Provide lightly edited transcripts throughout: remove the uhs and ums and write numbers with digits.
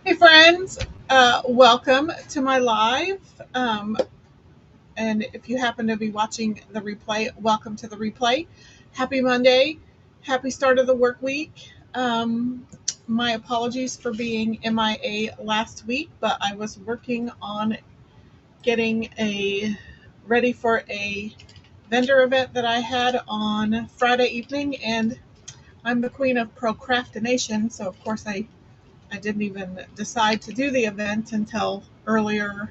Hey friends, welcome to my live. And if you happen to be watching the replay, welcome to the replay. Happy Monday, happy start of the work week. My apologies for being MIA last week, but I was working on getting ready for a vendor event that I had on Friday evening, and I'm the queen of procrastination, so of course I didn't even decide to do the event until earlier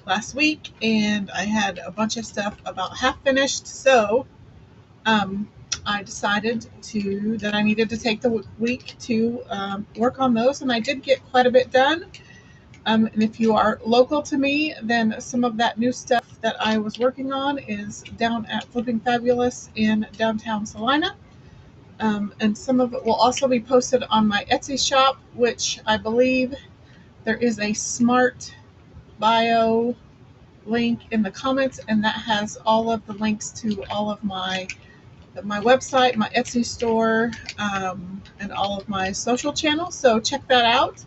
last week, and I had a bunch of stuff about half finished. So I decided that I needed to take the week to work on those, and I did get quite a bit done. And if you are local to me, then some of that new stuff that I was working on is down at Flipping Fabulous in downtown Salina. And some of it will also be posted on my Etsy shop, which I believe there is a smart bio link in the comments, and that has all of the links to all of my website, my Etsy store, and all of my social channels. So check that out.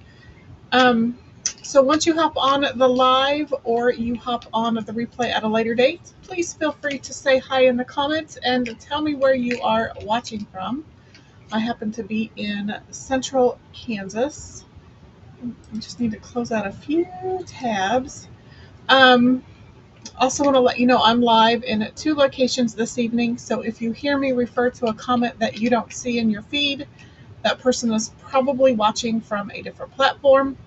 So once you hop on the live or you hop on the replay at a later date, please feel free to say hi in the comments and tell me where you are watching from. I happen to be in central Kansas. I just need to close out a few tabs. Also want to let you know I'm live in 2 locations this evening, so if you hear me refer to a comment that you don't see in your feed, that person is probably watching from a different platform.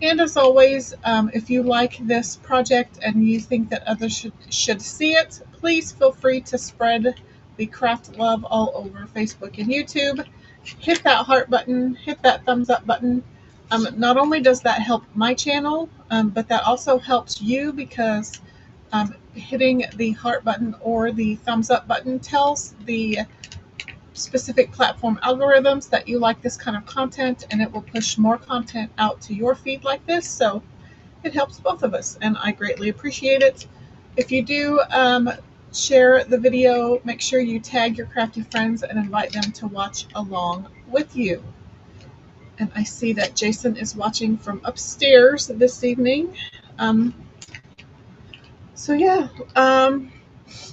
And as always, if you like this project and you think that others should see it, please feel free to spread the craft love all over Facebook and YouTube. Hit that heart button, hit that thumbs up button. Not only does that help my channel, but that also helps you, because hitting the heart button or the thumbs up button tells the specific platform algorithms that you like this kind of content, and it will push more content out to your feed like this. So it helps both of us, and I greatly appreciate it. If you do share the video, make sure you tag your crafty friends and invite them to watch along with you. And I see that Jason is watching from upstairs this evening. So yeah,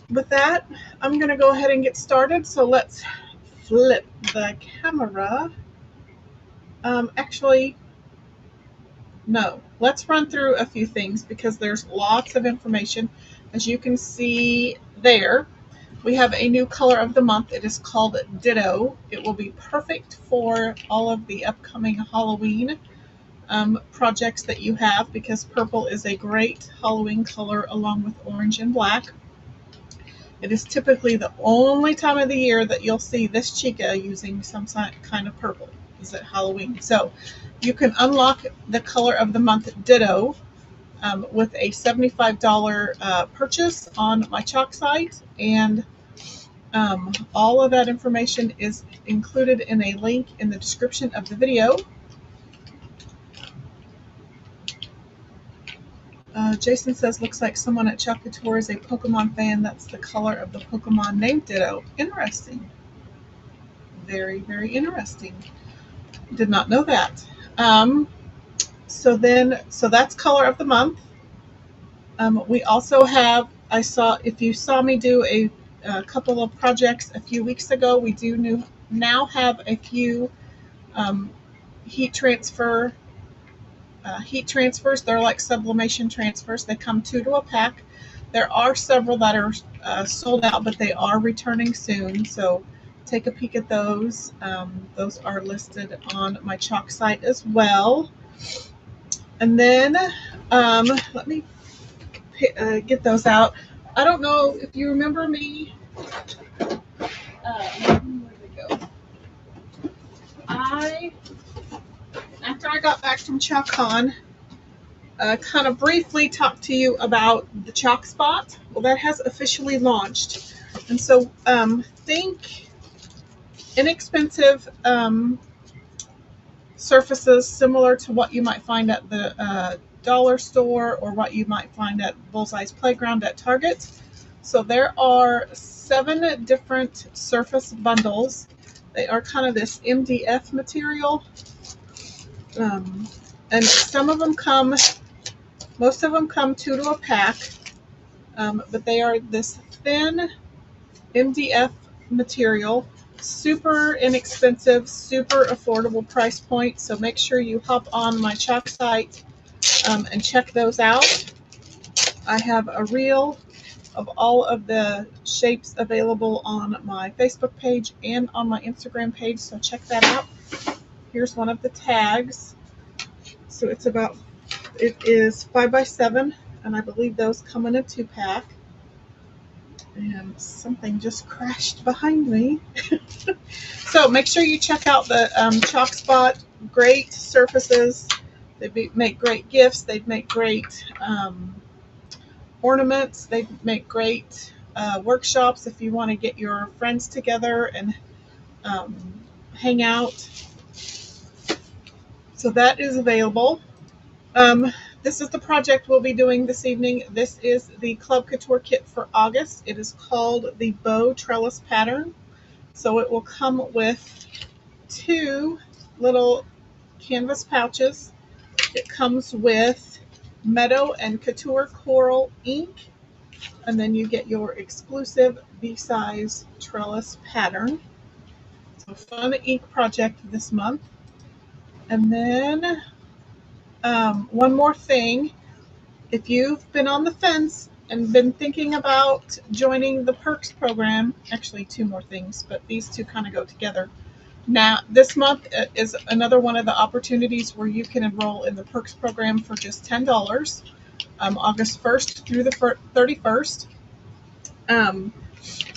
with that, I'm going to go ahead and get started. So let's flip the camera Actually, no. Let's run through a few things because there's lots of information. As you can see there, we have a new color of the month. It is called Ditto. It will be perfect for all of the upcoming Halloween projects that you have because purple is a great Halloween color along with orange and black. It is typically the only time of the year that you'll see this chica using some kind of purple is at Halloween. So you can unlock the color of the month Ditto with a $75 purchase on my Chalk site, and all of that information is included in a link in the description of the video. Jason says, looks like someone at Couture is a Pokemon fan. That's the color of the Pokemon named Ditto. Interesting. Very, very interesting. Did not know that. So that's color of the month. We also have, if you saw me do a couple of projects a few weeks ago, we do now have a few heat transfers. They're like sublimation transfers. They come 2 to a pack. There are several that are sold out, but they are returning soon. So take a peek at those. Those are listed on my Chalk site as well. And then let me get those out. I don't know if you remember me. Where did they go? After I got back from ChalkCon, kind of briefly talked to you about the Chalk Spot. Well, that has officially launched. And so think inexpensive surfaces similar to what you might find at the dollar store or what you might find at Bullseye's Playground at Target. So there are 7 different surface bundles. They are kind of this MDF material. And most of them come 2 to a pack, but they are this thin MDF material, super inexpensive, super affordable price point. So make sure you hop on my Chalk site and check those out. I have a reel of all of the shapes available on my Facebook page and on my Instagram page, so check that out. Here's one of the tags. So it is 5x7, and I believe those come in a 2-pack. And something just crashed behind me. So make sure you check out the Chalk Spot. Great surfaces. They make great gifts. They make great ornaments. They make great workshops if you want to get your friends together and hang out. So that is available. This is the project we'll be doing this evening. This is the Club Couture kit for August. It is called the Bow Trellis pattern. So it will come with 2 little canvas pouches. It comes with Meadow and Couture Coral ink. And then you get your exclusive B-size trellis pattern. So fun ink project this month. And then one more thing. If you've been on the fence and been thinking about joining the Perks program, actually 2 more things, but these 2 kind of go together. Now, this month is another one of the opportunities where you can enroll in the Perks program for just $10, August 1st through the 31st.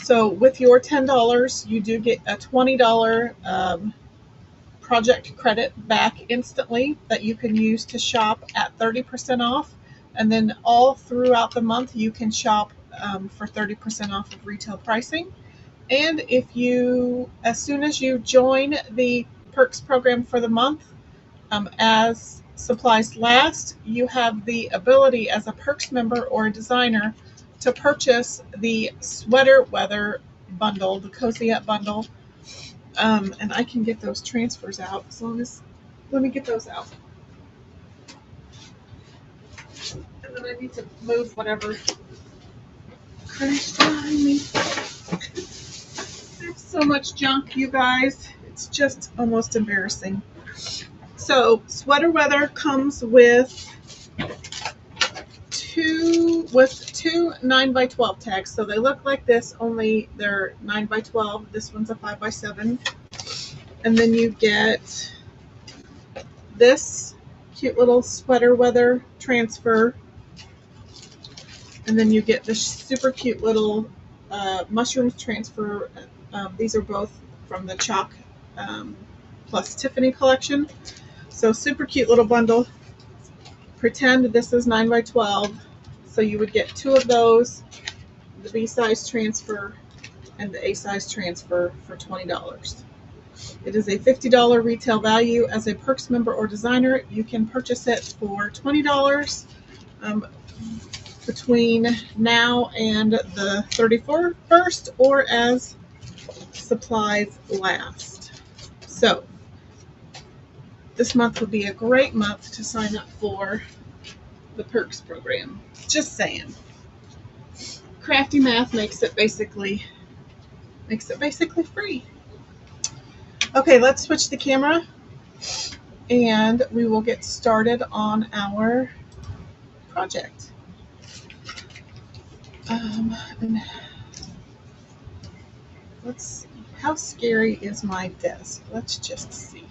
So with your $10, you do get a $20 project credit back instantly that you can use to shop at 30% off. And then all throughout the month, you can shop for 30% off of retail pricing. And as soon as you join the Perks program for the month, as supplies last, you have the ability as a Perks member or a designer to purchase the Sweater Weather bundle, the Cozy Up bundle. And I can get those transfers out as long as, let me get those out. And then I need to move whatever crashed behind me. I have so much junk, you guys. It's just almost embarrassing. So sweater weather comes with two 9x12 tags. So they look like this, only they're 9x12. This one's a 5x7. And then you get this cute little sweater weather transfer. And then you get this super cute little mushrooms transfer. These are both from the Chalk plus Tiffany collection. So super cute little bundle. Pretend this is 9x12. So you would get two of those, the B size transfer and the A size transfer for $20. It is a $50 retail value. As a Perks member or designer, you can purchase it for $20 between now and the 31st, or as supplies last. So this month would be a great month to sign up for the Perks program. Just saying. Crafty Math makes it basically free. Okay, let's switch the camera and we will get started on our project. And let's see. How scary is my desk? Let's just see.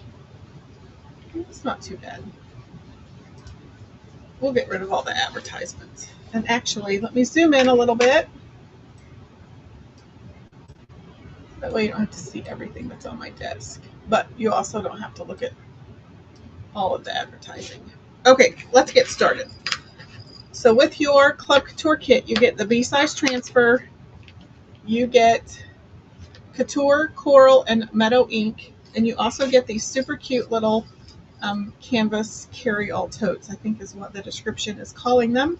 It's not too bad. We'll get rid of all the advertisements. And actually, let me zoom in a little bit. That way you don't have to see everything that's on my desk. But you also don't have to look at all of the advertising. Okay, let's get started. So with your Club Couture kit, you get the B-size transfer. You get Couture, Coral, and Meadow ink. And you also get these super cute little canvas carry-all totes, I think is what the description is calling them.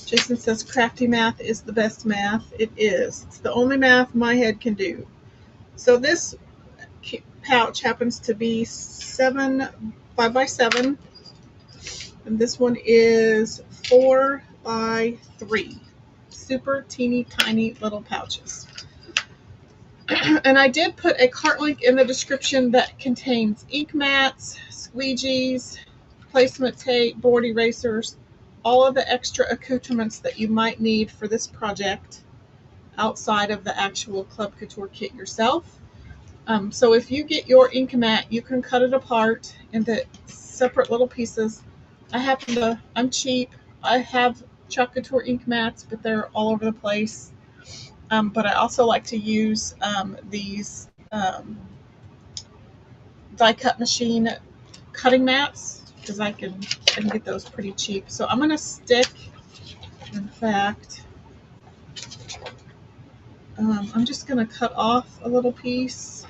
Jason says Crafty Math is the best math. It is. It's the only math my head can do. So this pouch happens to be 5x7, and this one is 4x3. Super teeny tiny little pouches. And I did put a cart link in the description that contains ink mats, squeegees, placement tape, board erasers, all of the extra accoutrements that you might need for this project outside of the actual Club Couture kit yourself. So if you get your ink mat, you can cut it apart into separate little pieces. I'm cheap. I have Chalk Couture ink mats, but they're all over the place. But I also like to use these die cut machine cutting mats because I can get those pretty cheap. So I'm going to stick, in fact, I'm just going to cut off a little piece.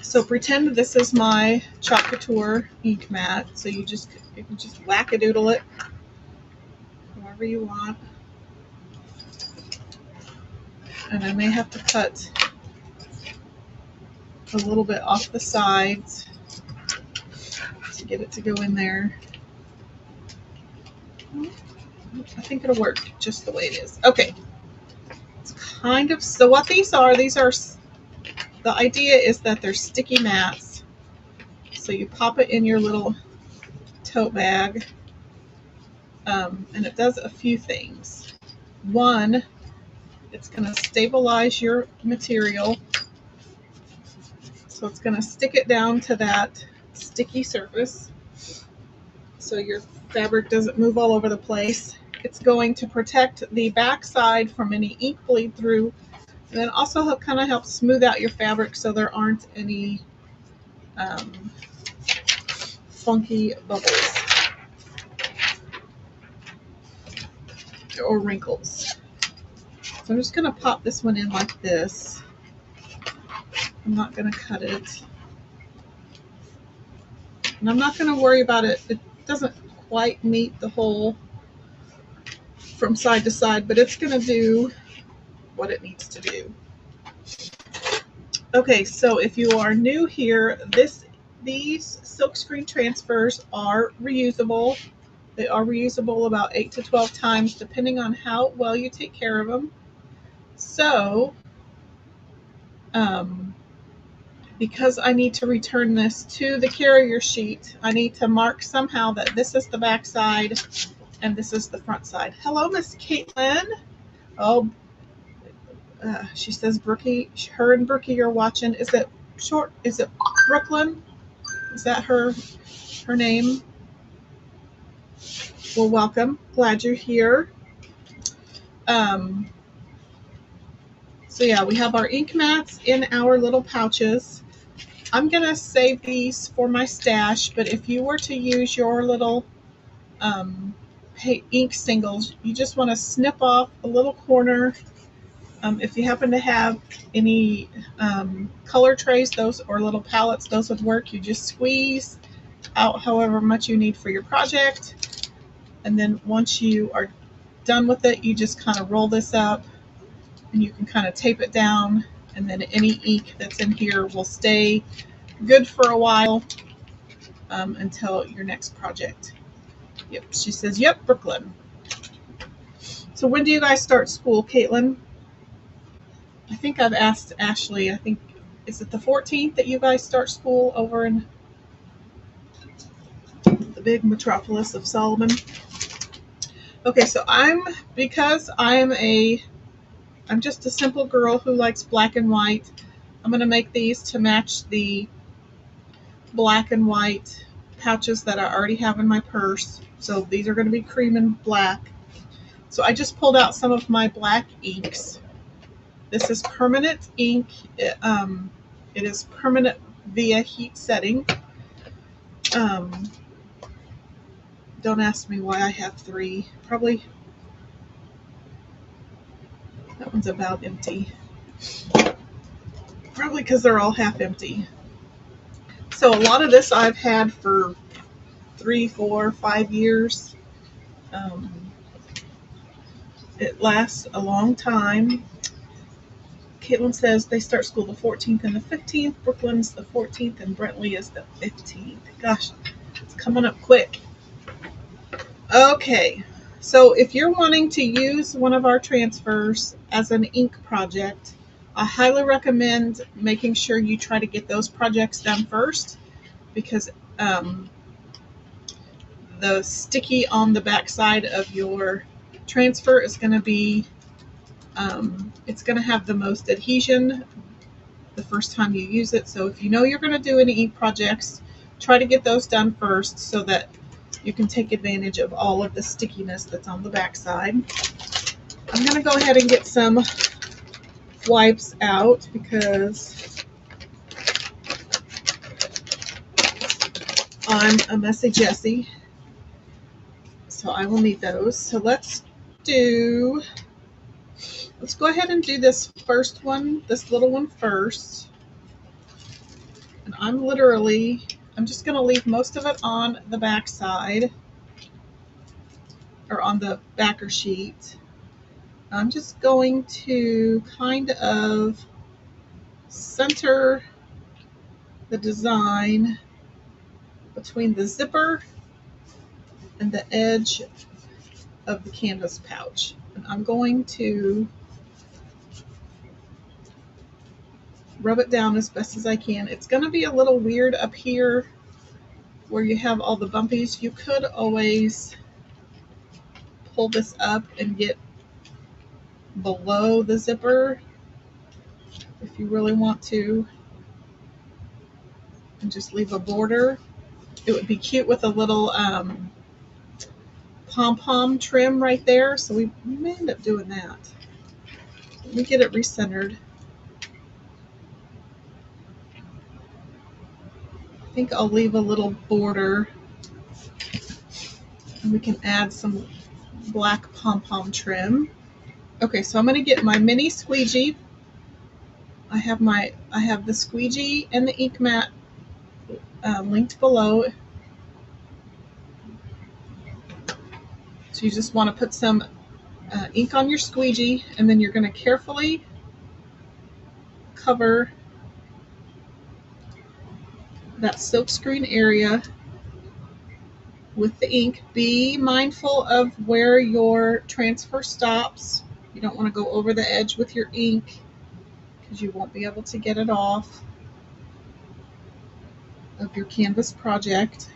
So pretend this is my Chalk Couture ink mat. So you can just whack-a-doodle it however you want. And I may have to cut a little bit off the sides to get it to go in there. I think it'll work just the way it is. Okay. It's kind of, so what these are, the idea is that they're sticky mats. So you pop it in your little tote bag. And it does a few things. One, it's going to stabilize your material. So it's going to stick it down to that sticky surface so your fabric doesn't move all over the place. It's going to protect the back side from any ink bleed through, and then also kind of help smooth out your fabric so there aren't any funky bubbles or wrinkles. So I'm just going to pop this one in like this. I'm not going to cut it. And I'm not going to worry about it. It doesn't quite meet the hole from side to side, but it's going to do what it needs to do. Okay, so if you are new here, these silkscreen transfers are reusable. They are reusable about 8 to 12 times, depending on how well you take care of them. So, because I need to return this to the carrier sheet, I need to mark somehow that this is the back side and this is the front side. Hello, Miss Caitlin. Oh, she says Brookie, her and Brookie are watching. Is it short? Is it Brooklyn? Is that her name? Well, welcome. Glad you're here. So yeah, we have our ink mats in our little pouches. I'm gonna save these for my stash, but if you were to use your little ink singles, you just want to snip off a little corner. If you happen to have any color trays, those or little palettes, those would work. You just squeeze out however much you need for your project, and then once you are done with it, you just kind of roll this up and you can kind of tape it down, and then any ink that's in here will stay good for a while until your next project. Yep, she says, yep, Brooklyn. So when do you guys start school, Caitlin? I think I've asked Ashley, I think, is it the 14th that you guys start school over in the big metropolis of Solomon? Okay, so I'm just a simple girl who likes black and white. I'm going to make these to match the black and white pouches that I already have in my purse. So these are going to be cream and black. So I just pulled out some of my black inks. This is permanent ink. It is permanent via heat setting. Don't ask me why I have 3. Probably that one's about empty. Probably because they're all half empty. So a lot of this I've had for 3, 4, 5 years. It lasts a long time. Caitlin says they start school the 14th and the 15th. Brooklyn's the 14th and Brentley is the 15th. Gosh, it's coming up quick. Okay, so if you're wanting to use one of our transfers as an ink project, I highly recommend making sure you try to get those projects done first, because the sticky on the back side of your transfer is going to be, it's going to have the most adhesion the first time you use it. So if you know you're going to do any ink projects, try to get those done first so that you can take advantage of all of the stickiness that's on the back side. I'm going to go ahead and get some wipes out because I'm a messy Jessie. So I will need those. So let's go ahead and do this first one, this little one first. And I'm just going to leave most of it on the back side, or on the backer sheet. I'm just going to kind of center the design between the zipper and the edge of the canvas pouch. And I'm going to rub it down as best as I can. It's going to be a little weird up here where you have all the bumpies. You could always pull this up and get below the zipper if you really want to, and just leave a border. It would be cute with a little pom-pom trim right there, so we may end up doing that. Let me get it recentered. I think I'll leave a little border, and we can add some black pom-pom trim. Okay, so I'm going to get my mini squeegee. I have the squeegee and the ink mat linked below. So you just want to put some ink on your squeegee, and then you're going to carefully cover that silkscreen area with the ink. Be mindful of where your transfer stops. You don't want to go over the edge with your ink because you won't be able to get it off. of your canvas project.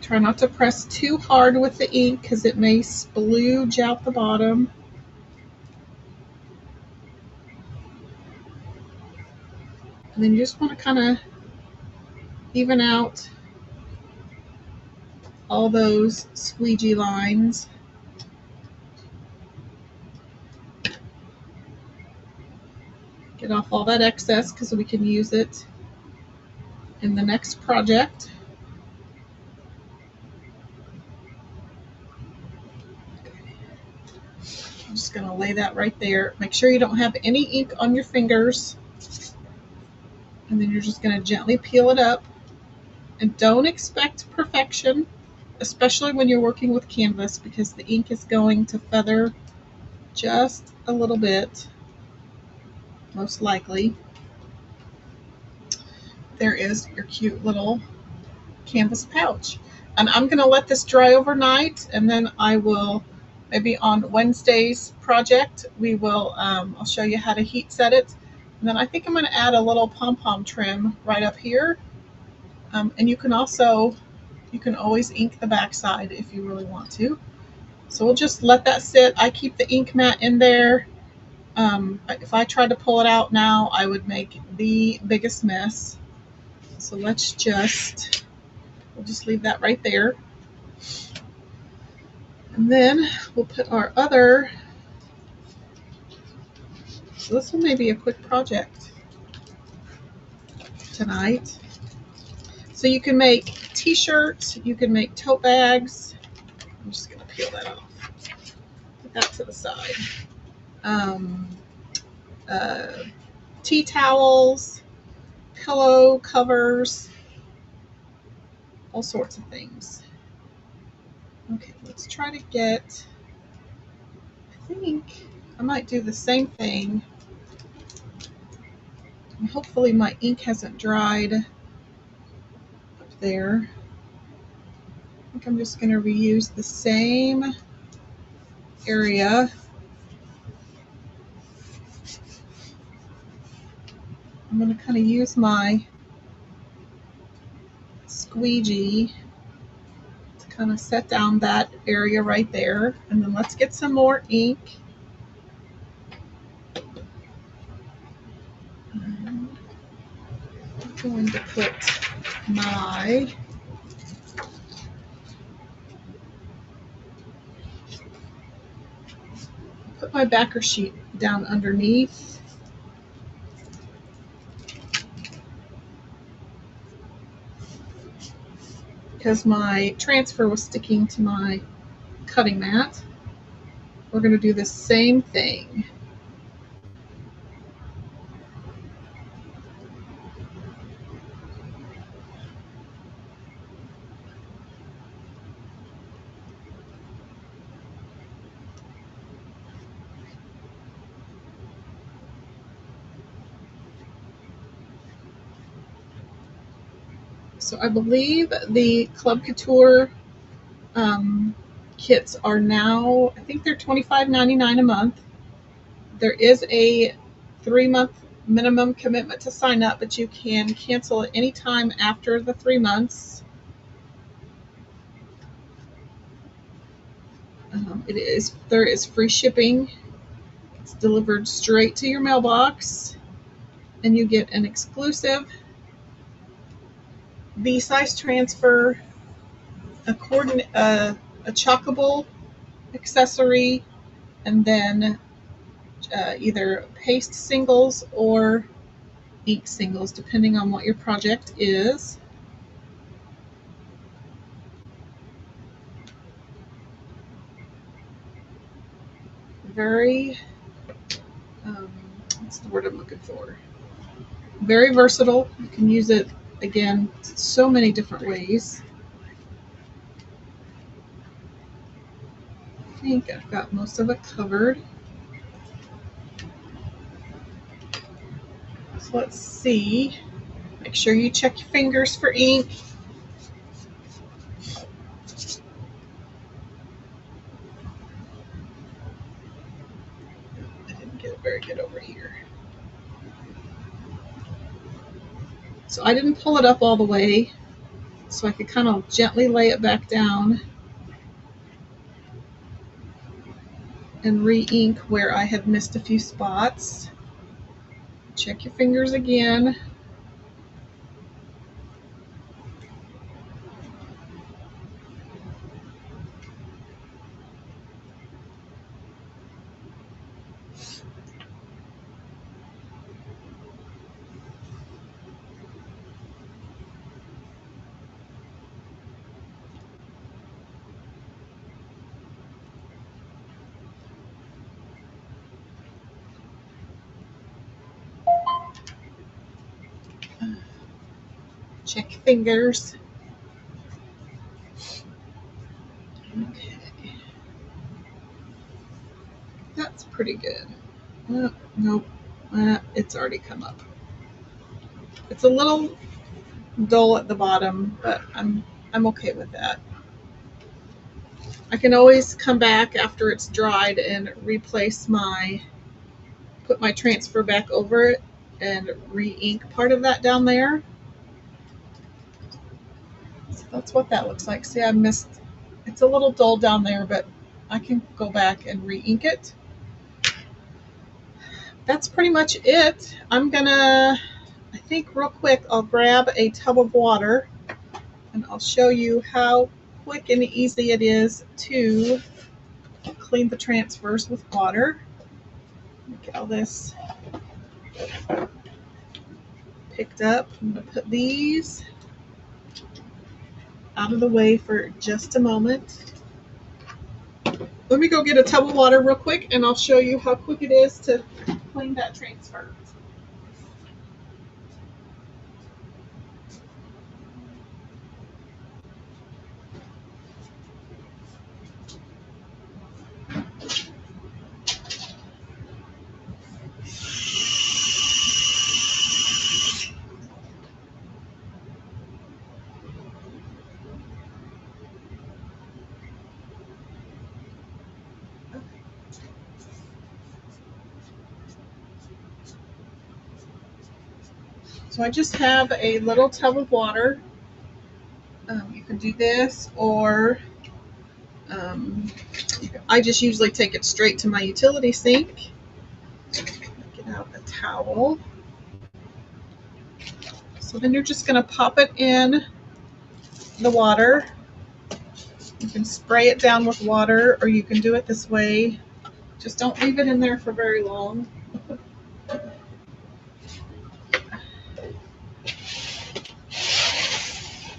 Try not to press too hard with the ink because it may splooge out the bottom. And then you just want to kind of even out all those squeegee lines. Get off all that excess because we can use it in the next project. I'm just going to lay that right there. Make sure you don't have any ink on your fingers. And then you're just going to gently peel it up. And don't expect perfection, especially when you're working with canvas, because the ink is going to feather just a little bit, most likely. There is your cute little canvas pouch. And I'm going to let this dry overnight, and then I will, maybe on Wednesday's project, we will, I'll show you how to heat set it. And then I think I'm going to add a little pom-pom trim right up here. And you can always ink the backside if you really want to. So we'll just let that sit. I keep the ink mat in there. If I tried to pull it out now, I would make the biggest mess. So we'll just leave that right there. And then we'll put our other, so this one may be a quick project tonight. So you can make t-shirts, you can make tote bags. I'm just going to peel that off. Put that to the side. Tea towels, pillow covers, all sorts of things. Okay, let's try to get, I think I might do the same thing. And hopefully my ink hasn't dried up there. I think I'm just going to reuse the same area. I'm going to kind of use my squeegee to kind of set down that area right there. And then let's get some more ink. I'm going to put my backer sheet down underneath. Because my transfer was sticking to my cutting mat. We're going to do the same thing. So I believe the Club Couture kits are now, I think they're $25.99 a month. There is a 3-month minimum commitment to sign up, but you can cancel at any time after the 3 months. There is free shipping. It's delivered straight to your mailbox, and you get an exclusive B-size transfer, a Chalkable accessory, and then either paste singles or ink singles, depending on what your project is. Very, what's the word I'm looking for? Very versatile. You can use it, again, so many different ways. I think I've got most of it covered. So let's see. Make sure you check your fingers for ink. I didn't get it very good over here. So I didn't pull it up all the way, so I could kind of gently lay it back down and re-ink where I had missed a few spots. Check your fingers again. Check your fingers. Okay. That's pretty good. Nope. It's already come up. It's a little dull at the bottom, but I'm okay with that. I can always come back after it's dried and put my transfer back over it and re-ink part of that down there. So that's what that looks like. See, it's a little dull down there, but I can go back and re-ink it. That's pretty much it. I think real quick, I'll grab a tub of water and I'll show you how quick and easy it is to clean the transfers with water. Get all this picked up. I'm going to put these out of the way for just a moment. Let me go get a tub of water real quick and I'll show you how quick it is to clean that transfer. So I just have a little tub of water. You can do this, or I just usually take it straight to my utility sink. Get out a towel. So then you're just going to pop it in the water. You can spray it down with water, or you can do it this way. Just don't leave it in there for very long.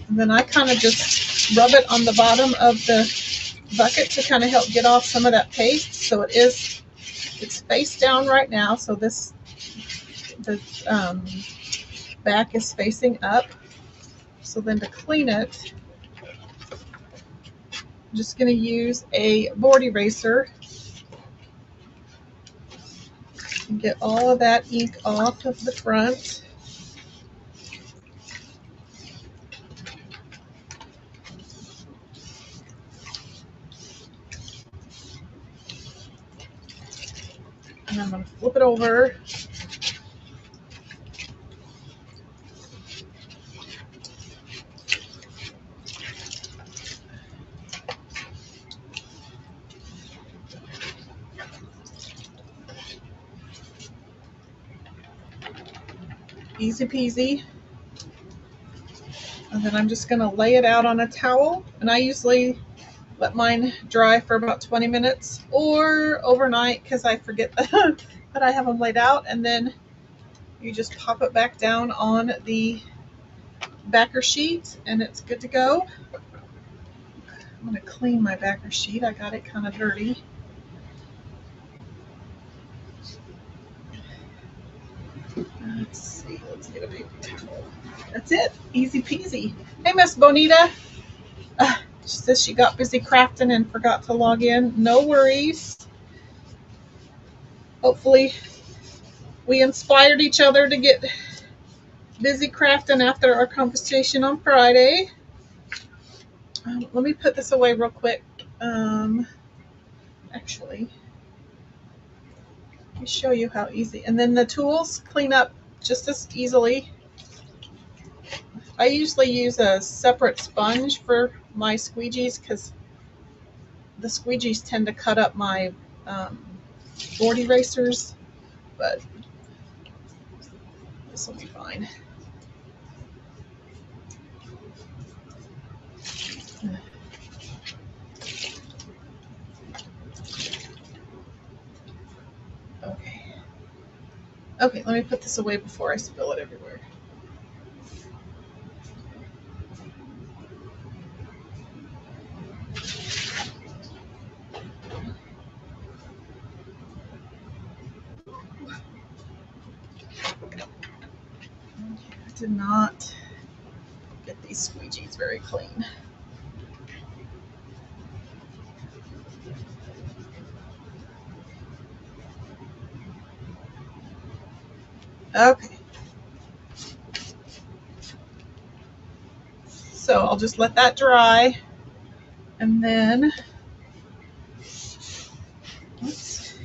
And then I kind of just rub it on the bottom of the bucket to kind of help get off some of that paste. So it's face down right now. So the back is facing up. So then to clean it, I'm just going to use a board eraser and get all of that ink off of the front. And I'm going to flip it over. Easy peasy. And then I'm just going to lay it out on a towel. And I usually let mine dry for about 20 minutes or overnight because I forget that I have them laid out. And then you just pop it back down on the backer sheet and it's good to go. I'm going to clean my backer sheet. I got it kind of dirty. Let's see. Let's get a paper towel. That's it. Easy peasy. Hey, Miss Bonita. She says she got busy crafting and forgot to log in. No worries. Hopefully we inspired each other to get busy crafting after our conversation on Friday. Let me put this away real quick. Actually, let me show you how easy. And then the tools clean up just as easily. I usually use a separate sponge for my squeegees because the squeegees tend to cut up my board erasers, but this will be fine. Okay. Okay, let me put this away before I spill it everywhere. I did not get these squeegees very clean. Okay. So I'll just let that dry, and then oops,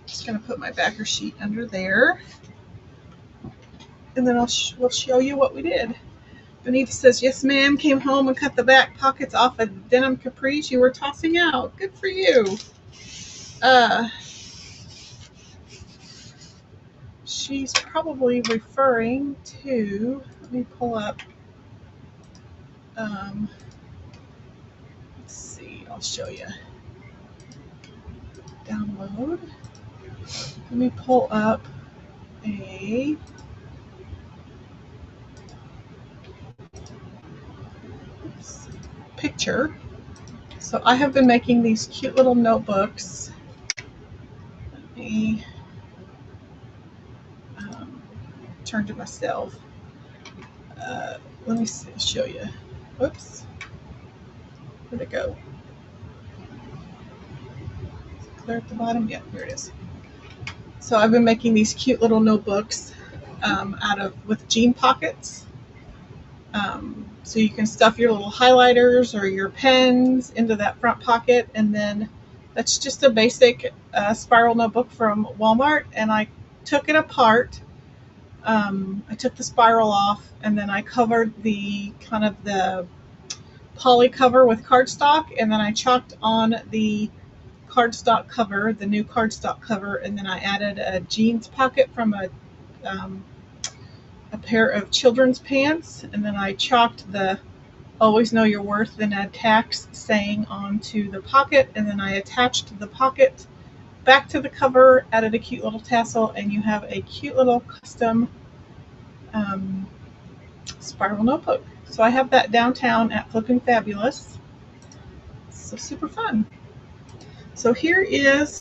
just going to put my backer sheet under there, and then we'll show you what we did. Benita says, yes, ma'am, came home and cut the back pockets off a denim capris you were tossing out. Good for you. She's probably referring to, let me pull up, let's see, I'll show you. Download. Let me pull up a picture. So I have been making these cute little notebooks. Let me turn to myself. Let me see, show you. Whoops. Where'd it go? Is it clear at the bottom? Yeah, here it is. So I've been making these cute little notebooks with jean pockets. So you can stuff your little highlighters or your pens into that front pocket, and then that's just a basic spiral notebook from Walmart, and I took it apart. I took the spiral off, and then I covered the kind of the poly cover with cardstock, and then I chalked on the cardstock cover, the new cardstock cover, and then I added a jeans pocket from a pair of children's pants, and then I chalked the always know your worth, then add tax saying onto the pocket, and then I attached the pocket back to the cover, added a cute little tassel, and you have a cute little custom spiral notebook. So I have that downtown at Flippin' Fabulous. So super fun. So here is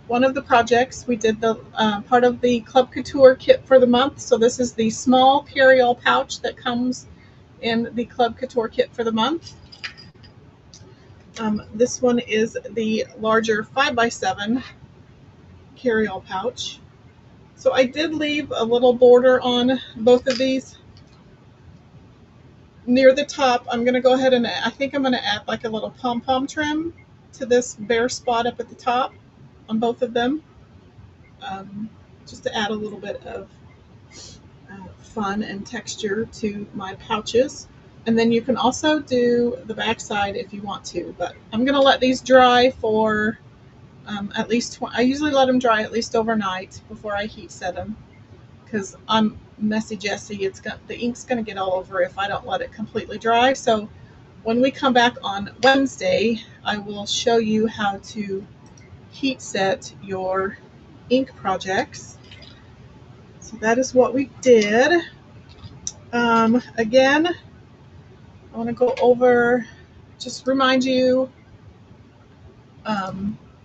one of the projects. We did the part of the Club Couture kit for the month. So this is the small carry-all pouch that comes in the Club Couture kit for the month. This one is the larger 5x7 carry-all pouch. So I did leave a little border on both of these near the top. I'm going to go ahead and I think I'm going to add like a little pom-pom trim to this bare spot up at the top on both of them, just to add a little bit of fun and texture to my pouches. And then you can also do the backside if you want to, but I'm going to let these dry for at least I usually let them dry at least overnight before I heat set them, because I'm messy Jessie. The ink's going to get all over if I don't let it completely dry. So when we come back on Wednesday, I will show you how to heat set your ink projects. So that is what we did. Again, I want to go over, just remind you,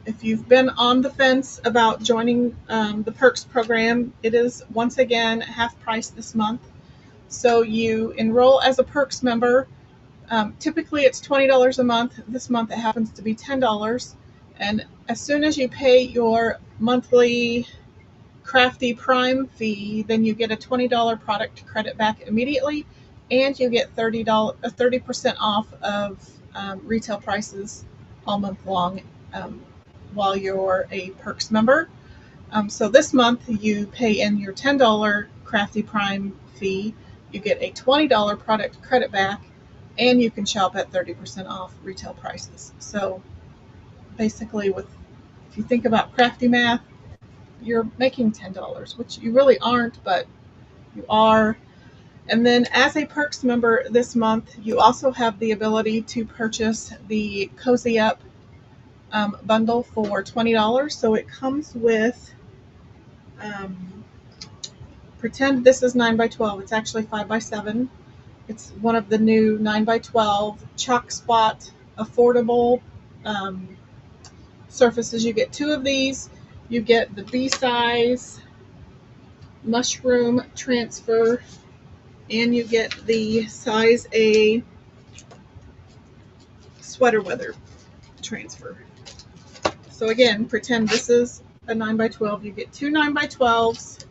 if you've been on the fence about joining the Perks program, it is once again half price this month. So you enroll as a Perks member. Typically it's $20 a month. This month it happens to be $10. And as soon as you pay your monthly Crafty Prime fee, then you get a $20 product credit back immediately, and you get 30% off of retail prices all month long while you're a Perks member. So this month you pay in your $10 Crafty Prime fee, you get a $20 product credit back, and you can shop at 30% off retail prices. So basically, if you think about crafty math, you're making $10, which you really aren't, but you are. And then as a Perks member this month, you also have the ability to purchase the Cozy Up bundle for $20. So it comes with, pretend this is 9x12. It's actually 5x7. It's one of the new 9x12 chalk spot affordable surfaces. You get two of these. You get the B size mushroom transfer, and you get the size A sweater weather transfer. So again, pretend this is a 9x12. You get two 9x12s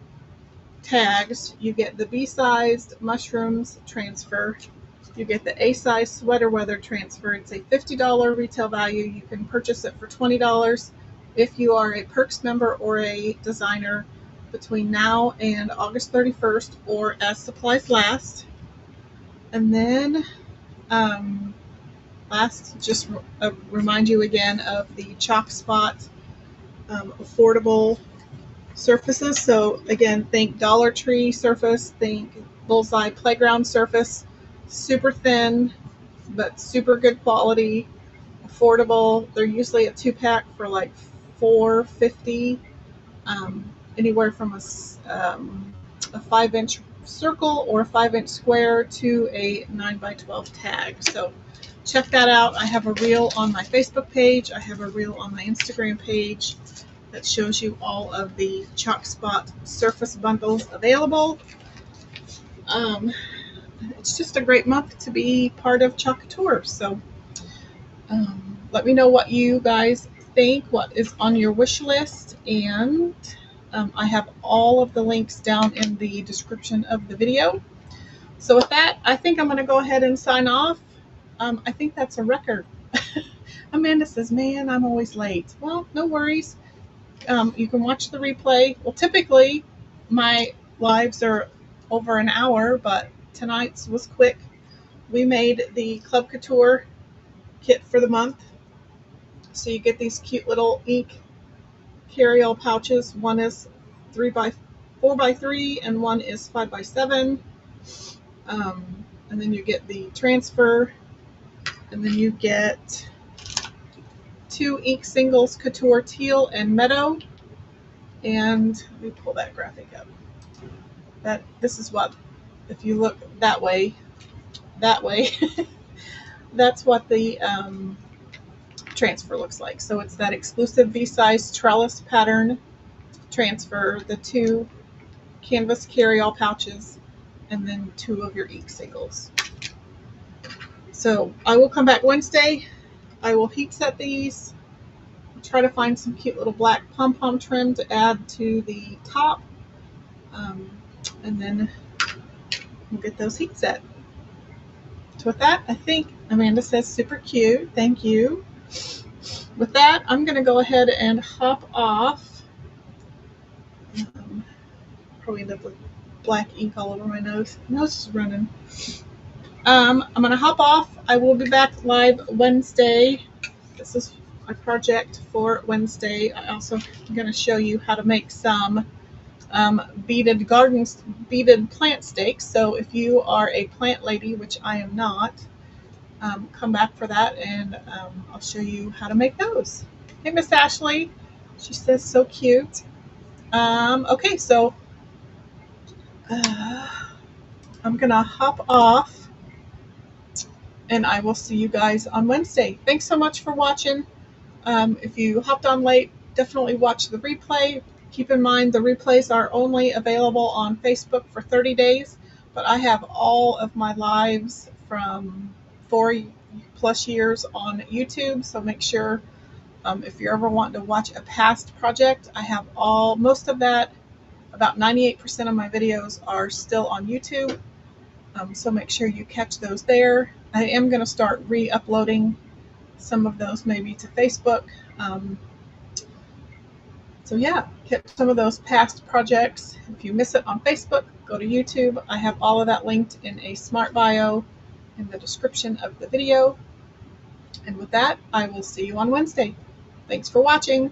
tags. You get the B-sized mushrooms transfer. You get the A-size sweater weather transfer. It's a $50 retail value. You can purchase it for $20 if you are a Perks member or a designer between now and August 31st, or as supplies last. And then last, just remind you again of the chalk spot affordable surfaces. So again, think Dollar Tree surface, think Bullseye playground surface, super thin but super good quality, affordable. They're usually a 2-pack for like $4.50, anywhere from a 5-inch circle or a 5-inch square to a 9x12 tag. So check that out. I have a reel on my Facebook page. I have a reel on my Instagram page that shows you all of the chalk spot surface bundles available. It's just a great month to be part of Couture. So let me know what you guys think, what is on your wish list, and I have all of the links down in the description of the video. So with that, I think I'm going to go ahead and sign off. I think that's a record. Amanda says, man, I'm always late. Well, no worries. You can watch the replay. Well, typically my lives are over an hour, but tonight's was quick. We made the Club Couture kit for the month. So you get these cute little ink carry-all pouches. One is 4x3 and one is 5x7. And then you get the transfer, and then you get 2 ink singles, Couture Teal and Meadow. And let me pull that graphic up. This is what, if you look that way, that's what the transfer looks like. So it's that exclusive V-size trellis pattern transfer, the 2 canvas carry-all pouches, and then 2 of your ink singles. So I will come back Wednesday. I will heat set these. Try to find some cute little black pom-pom trim to add to the top, and then we'll get those heat set. So with that, I think Amanda says super cute. Thank you. With that, I'm going to go ahead and hop off. Probably end up with black ink all over my nose. My nose is running. I'm going to hop off. I will be back live Wednesday. This is my project for Wednesday. I also am going to show you how to make some beaded plant stakes. So if you are a plant lady, which I am not, come back for that, and I'll show you how to make those. Hey, Miss Ashley. She says so cute. Okay, so I'm going to hop off, and I will see you guys on Wednesday. Thanks so much for watching. If you hopped on late, definitely watch the replay. Keep in mind the replays are only available on Facebook for 30 days, but I have all of my lives from 4+ years on YouTube, so make sure if you're ever wanting to watch a past project, I have most of that. About 98% of my videos are still on YouTube, so make sure you catch those there. I am going to start re-uploading some of those maybe to Facebook. So yeah, hit some of those past projects. If you miss it on Facebook, go to YouTube. I have all of that linked in a smart bio in the description of the video. And with that, I will see you on Wednesday. Thanks for watching.